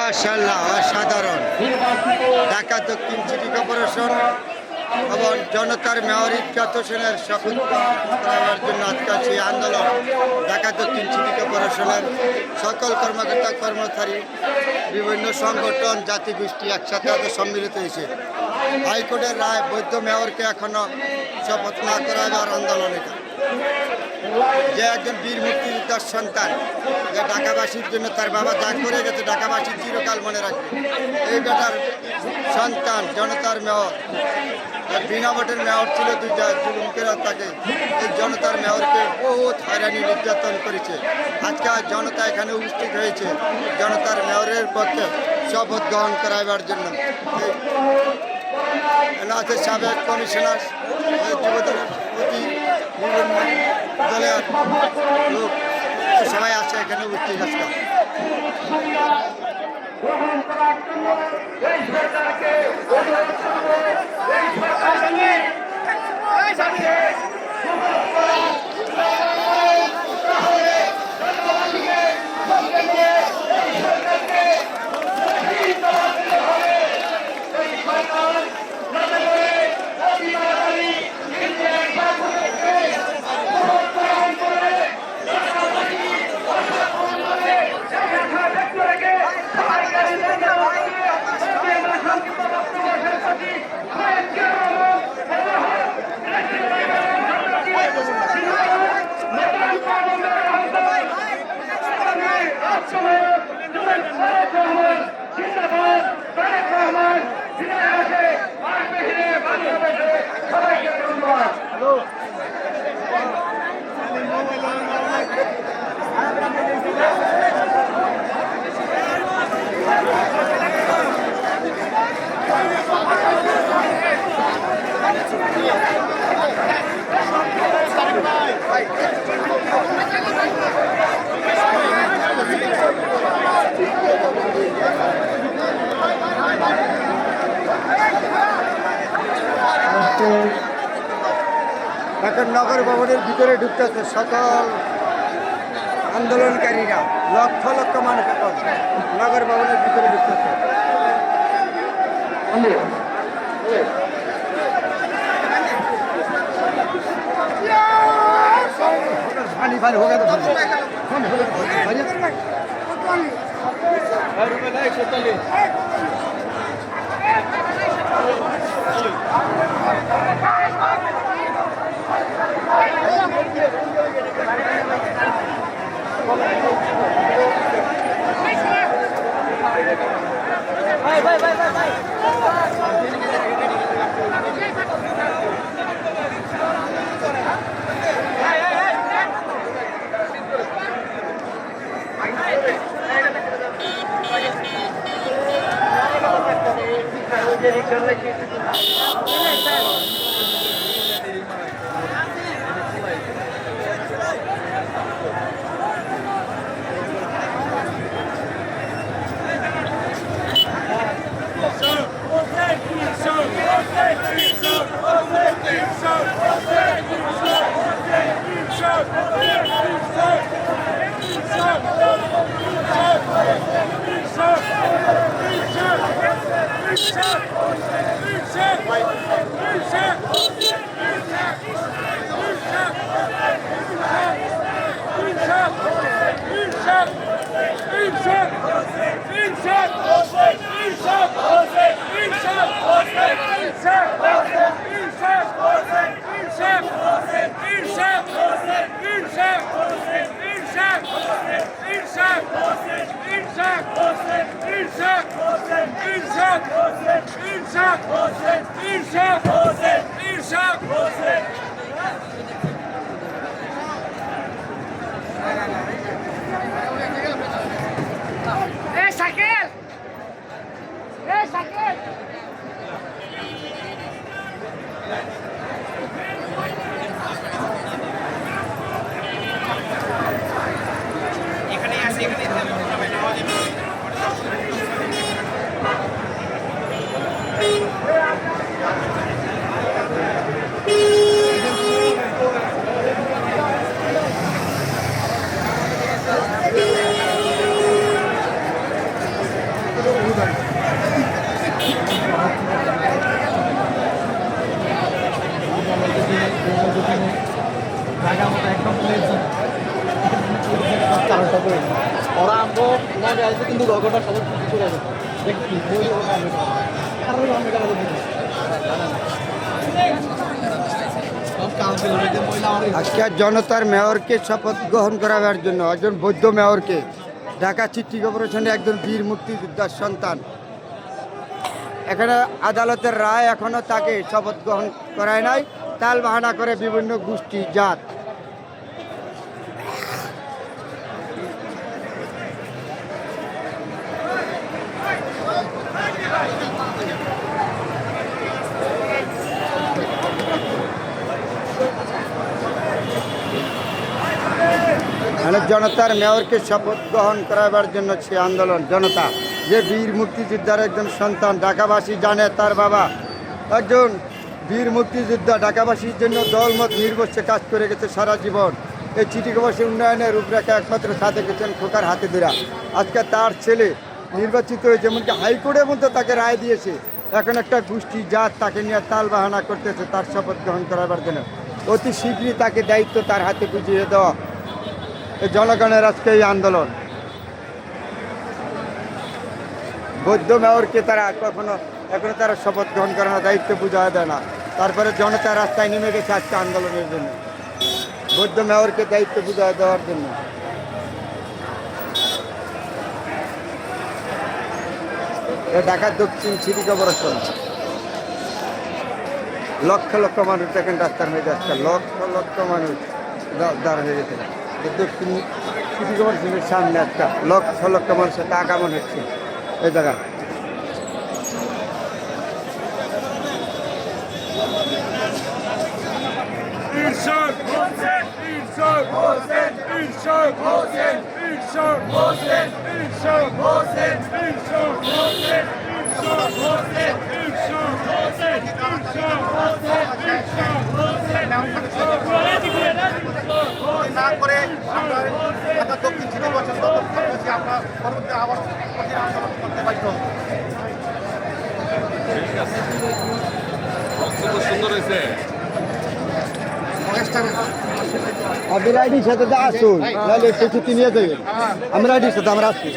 মাশাআল্লাহ, অসাধারণ। ঢাকা দক্ষিণ সিটি কর্পোরেশন এবং জনতার মেয়র ইফরাত হোসেনের শপথ করার জন্য আজকাল সেই আন্দোলন ঢাকা দক্ষিণ সিটি কর্পোরেশনের সকল কর্মকর্তা কর্মচারী, বিভিন্ন সংগঠন, জাতিগোষ্ঠী একসাথে আজ সম্মিলিত হয়েছে। হাইকোর্টের রায় বৈধ মেয়রকে এখনো শপথ না করাবার আন্দোলন এটা, যে একজন বীর মুক্তিযোদ্ধার সন্তান, যে ঢাকাবাসীর জন্য তার বাবা ত্যাগ করে গেছে, ঢাকাবাসী চিরকাল মনে রাখবে। এই বেটার সন্তান জনতার মেয়র, বিনা ভোটের মেয়র ছিল দুইটা, যুবকেরা তাকে এই জনতার মেয়রকে বহুত হয়রানি নির্যাতন করেছে। আজকে জনতা এখানে উপস্থিত হয়েছে জনতার মেয়রের পক্ষে শপথ গ্রহণ করাইবার জন্য। আছে সাবেক কমিশনার, যুবদলের প্রতি বিভিন্ন দলের লোক সবাই আছে এখানে উপস্থিত আছে। এখন নগর ভবনের ভিতরে ঢুকতেছে সকল আন্দোলনকারীরা, লক্ষ লক্ষ মানুষ এখন নগর ভবনের ভিতরে ঢুকতেছে। পানি পানি হোক ওরা আমগো মনে আছে কিন্তু রগটা সব করে আছে দেখি বই আর আমি কাছে দেখি সব কাউন্সিলরদের মহিলা আজকে জনতার মেয়রকে শপথ গ্রহণ করাবার জন্য একজন বৌদ্ধ মেয়রকে ঢাকা সিটি কর্পোরেশনের একজন বীর মুক্তিযোদ্ধার সন্তান, এখানে আদালতের রায় এখনো তাকে শপথ গ্রহণ করায় নাই, তাল বাহানা করে বিভিন্ন গোষ্ঠী জাত। মানে জনতার মেয়রকে শপথ গ্রহণ করাবার জন্য সে আন্দোলন জনতা, যে বীর মুক্তিযোদ্ধার একজন সন্তান, ঢাকাবাসী জানে তার বাবা একজন বীর মুক্তিযোদ্ধা, ঢাকাবাসীর জন্য দলমত নির্বিশেষে কাজ করে গেছে সারা জীবন। এই সিটি কর্পোরেশন উন্নয়নের রূপরেখা একমাত্র সাথে গেছেন খোকার হাতে ধরা। আজকে তার ছেলে নির্বাচিত হয়েছে, এমনকি হাইকোর্টের মধ্যে তাকে রায় দিয়েছে। এখন একটা গোষ্ঠী জাত তাকে নিয়ে তাল বাহানা করতেছে তার শপথ গ্রহণ করাবার জন্য। অতি শীঘ্রই তাকে দায়িত্ব তার হাতে বুঝিয়ে দেওয়া এই জনগণের আজকে এই আন্দোলন। বৌদ্ধ মেয়রকে তারা এখনো তারা শপথ গ্রহণ করানোর দায়িত্ব বুঝা দেয় না, তারপরে জনতা রাস্তায় নেমে গেছে আজকে আন্দোলনের জন্য, বৌদ্ধ মেয়রকে দায়িত্ব বুঝা দেওয়ার জন্য। ঢাকা দক্ষিণ সিটি কর্পোরেশন, লক্ষ লক্ষ মানুষ দেখেন রাস্তার মধ্যে, আজকে লক্ষ লক্ষ মানুষ দাঁড় হয়ে গেছে দক্ষিণ সিটি কর্পোরেশনের সামনে। একটা লক্ষ লক্ষ মানুষের একটা আগমন হচ্ছে এই জায়গা। না করে আমরা দক্ষিণ সিটি কর্পোরেশন আমরা পরবর্তী আবার আন্দোলন করতে বাধ্য হব। সুন্দর হয়েছে। আপনি রাইডির সাথে তো আসুন, নাহলে প্রস্তুতি নিয়ে যাবেন। আমি রাইডির সাথে আমরা আসছি।